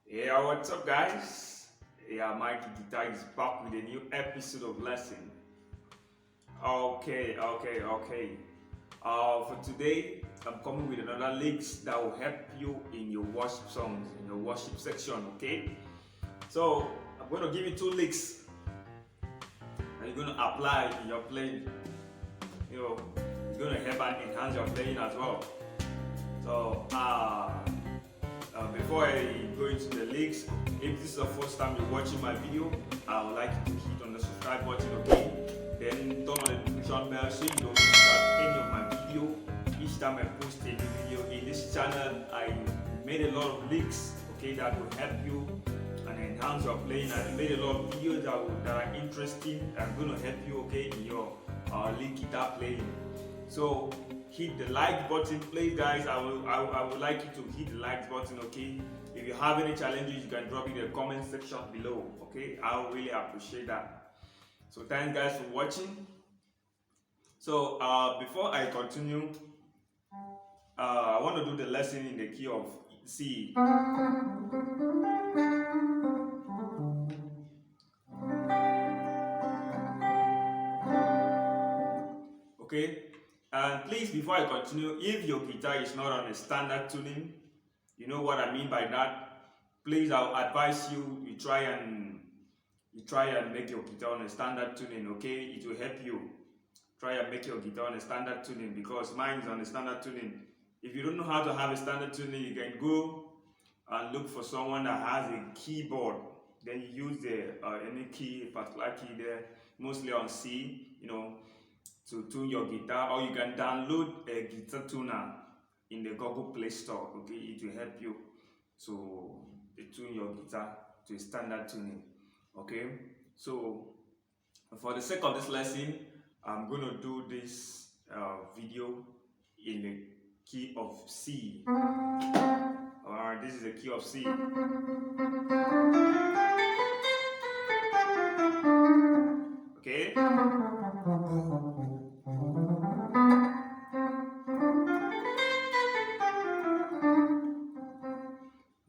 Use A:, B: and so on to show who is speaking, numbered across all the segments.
A: Yeah, what's up, guys? Yeah, Mikey Guitar is back with a new episode of lesson. Okay. For today, I'm coming with another links that will help you in your worship songs, in your worship section. Okay, so I'm going to give you two links, and you're going to apply in your playing. It's going to help and enhance your playing as well. So, before I go into the links, if this is the first time you're watching my video, I would like you to hit on the subscribe button, okay? Then turn on the notification bell so you don't miss out any of my video. Each time I post a new video in this channel, I made a lot of links, okay, that will help you and enhance your playing. I made a lot of videos that are interesting and going to help you, okay, in your lead guitar playing. So hit the like button, please, guys. I would like you to hit the like button, okay? If you have any challenges, you can drop it in the comment section below, okay? I will really appreciate that. So thanks, guys, for watching. So before I continue, I want to do the lesson in the key of C. Okay, and please, before I continue, if your guitar is not on a standard tuning, you know what I mean by that, please, I'll advise you try and make your guitar on a standard tuning, okay? It will help you. Try and make your guitar on a standard tuning, because mine is on a standard tuning. If you don't know how to have a standard tuning, you can go and look for someone that has a keyboard. Then you use any key, particular key there, mostly on C, to tune your guitar, or you can download a guitar tuner in the Google Play Store. Okay, it will help you to tune your guitar to a standard tuning. Okay, so for the sake of this lesson, I'm going to do this video in the key of C. Alright, this is the key of C. Okay.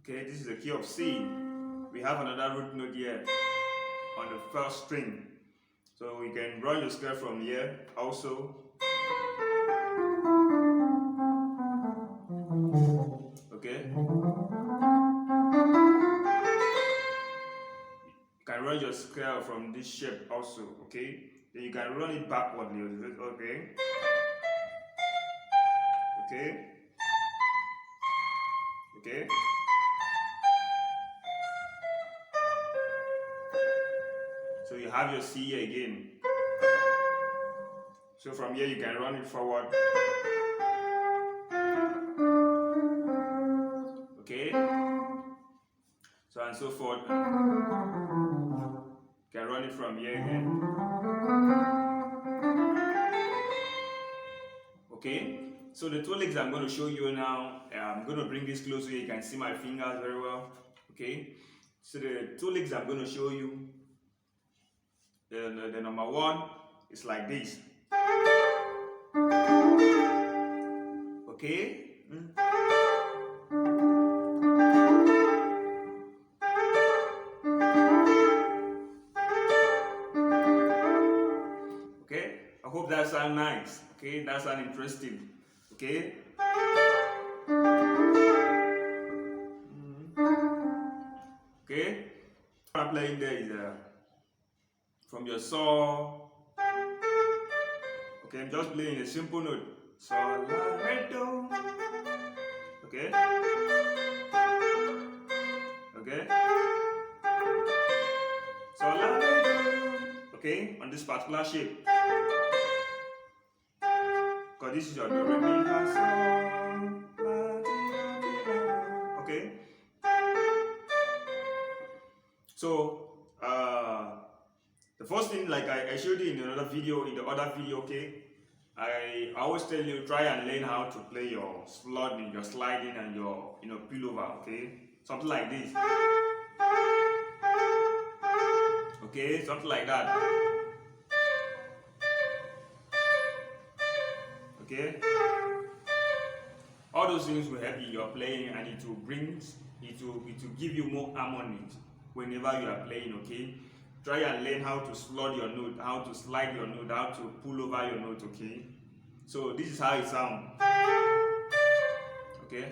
A: Okay, this is the key of C. We have another root note here on the first string. So we can run your scale from here also. Okay. You can run your scale from this shape also, okay? Then you can run it backwardly, okay? Okay. Okay. So you have your C here again. So from here you can run it forward. Okay. So and so forth. You can run it from here again. Okay. So the two legs I'm going to show you now, I'm going to bring this close so you can see my fingers very well. Okay. So the two legs I'm going to show you, the number one is like this. Okay. Okay. I hope that sounds nice. Okay, that sounds interesting. Okay. Okay. What I'm playing there is from your saw. Okay, I'm just playing a simple note. Sol, la, re, do. Okay. Okay. Sol, la, re, do. Okay, on this particular shape. Because this is your do, re, mi, fa, sol, la, ti, la. Okay. So the first thing, like I showed you in the other video, okay, I always tell you, try and learn how to play your sliding, and your pullover, okay, something like this, okay, something like that, okay. All those things will help you in your playing, and it will bring it will give you more harmony whenever you are playing, okay? Try and learn how to slot your note, how to slide your note, how to pull over your note, okay? So this is how it sounds, okay?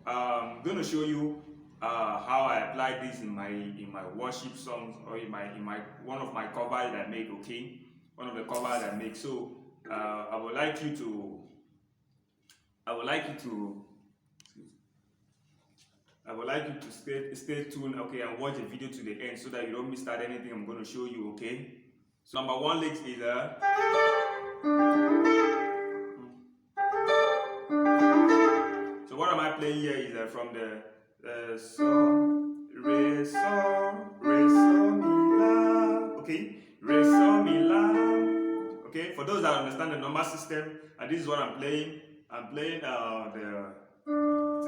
A: I'm going to show you how I apply this in my worship songs, or in my one of my covers that I make, okay? One of the covers I make. So I would like you to stay tuned, okay, and watch the video to the end so that you don't miss out anything I'm going to show you, okay? So number one lick is so what am I playing here is from the so, re, so, mi, la, okay? Re, so, mi, la, okay? For those that understand the number system, and this is what I'm playing. I'm playing the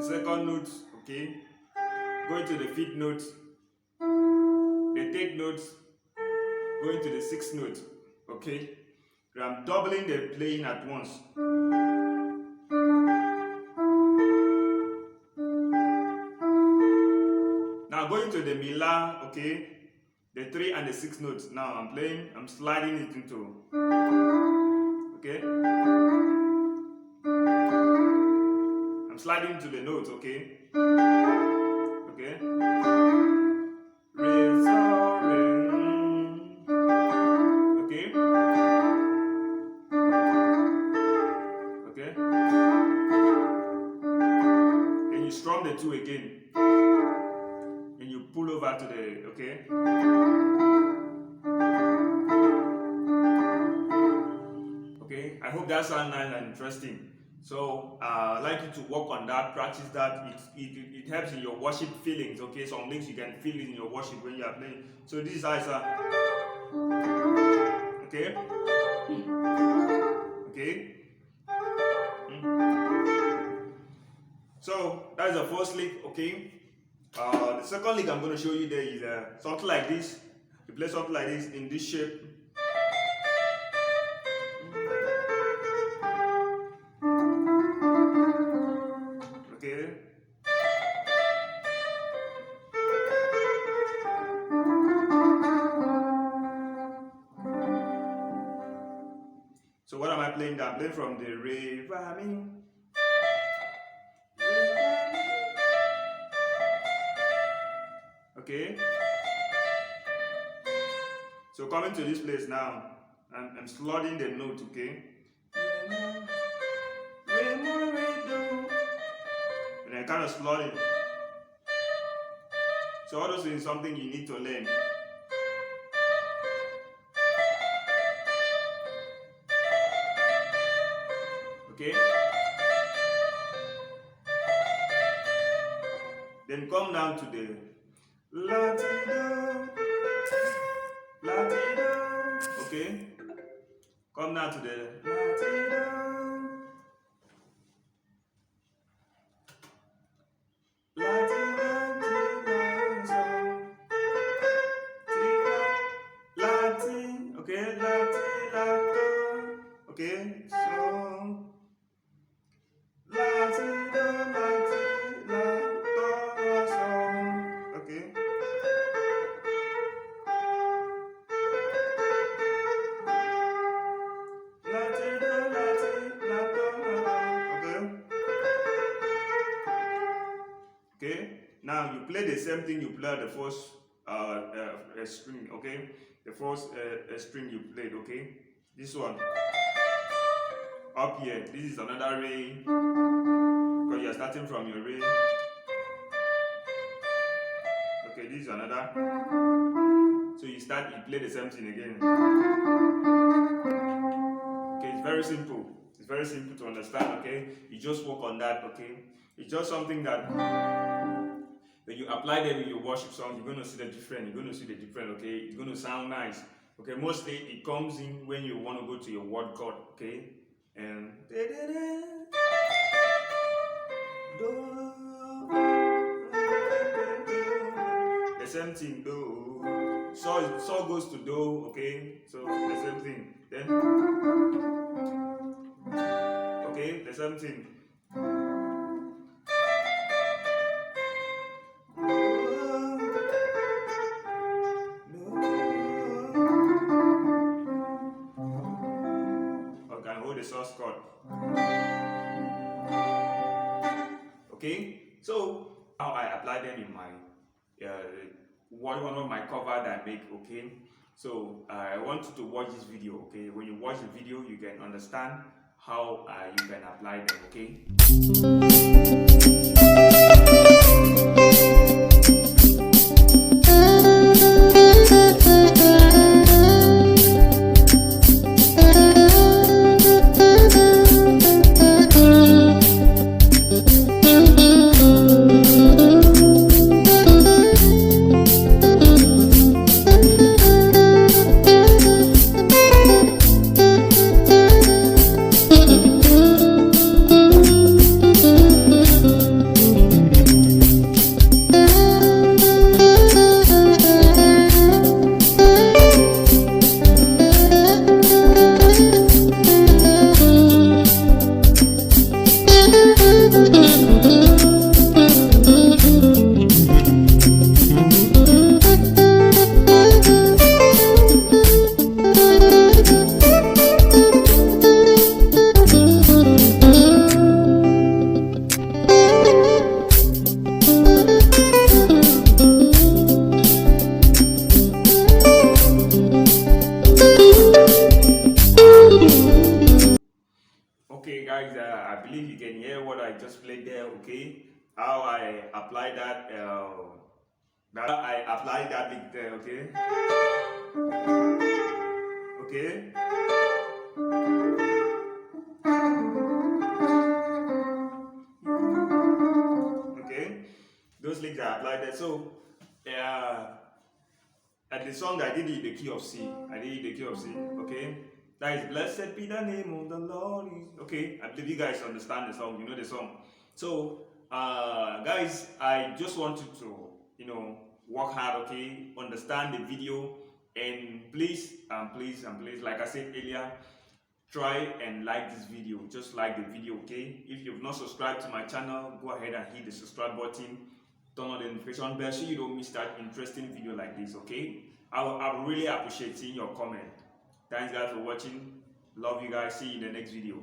A: second note, okay? Going to the fifth note, the third note, going to the sixth note, okay? I'm doubling the playing at once. Now going to the Mila, okay? The 3 and the 6 notes. Now I'm sliding it into, okay? I'm sliding into the notes, okay? Okay? Re, so, re, okay? Okay? Then you strum the 2 again. And you pull over to the, okay? Okay? I hope that sounds nice and interesting. So I'd like you to work on that, practice that. It helps in your worship feelings, okay? Some things you can feel in your worship when you are playing. So this is how it's okay? Okay? So that's the first lick, okay? The second lick I'm going to show you there is something like this. You play something like this in this shape. Okay. So what am I playing? I'm playing from the re, fa, mi. Okay. So coming to this place now, I'm slotting the note, okay? And I kind of slot it. So all those is something you need to learn. Okay? Then come down to the la-ti-do, la-ti-do. Okay? Come down to the la-ti-do. Okay, okay, so okay. Okay, now you play the same thing you play the first string, okay? The first string you played, okay? This one. Up here, this is another re, because you are starting from your re. Okay, this is another. So you play the same thing again. Okay, it's very simple. It's very simple to understand, okay? You just work on that, okay? It's just something that when you apply them in your worship song, you're going to see the difference. You're going to see the difference, okay? It's going to sound nice. Okay, mostly it comes in when you want to go to your word chord, okay? And the same thing, do. So goes to do, okay? So the same thing. Then okay, the same thing. Okay, so how I apply them in my one of my cover that I make. Okay, so I want you to watch this video. Okay, when you watch the video, you can understand how you can apply them. Okay. Okay, guys, I believe you can hear what I just played there. Okay, how I apply that. That I apply that lick there. Okay. Okay. Okay. Those licks I applied there. So, at the song I did it in the key of C. I did it in the key of C. Okay. That is blessed be the name of the Lord. Okay. I believe you guys understand the song. You know the song. So, guys, I just want you to, work hard. Okay. Understand the video, and please, like I said earlier, try and like this video. Just like the video. Okay. If you've not subscribed to my channel, go ahead and hit the subscribe button. Turn on the notification bell so you don't miss that interesting video like this. Okay, I really appreciate seeing your comment. Thanks guys for watching. Love you guys. See you in the next video.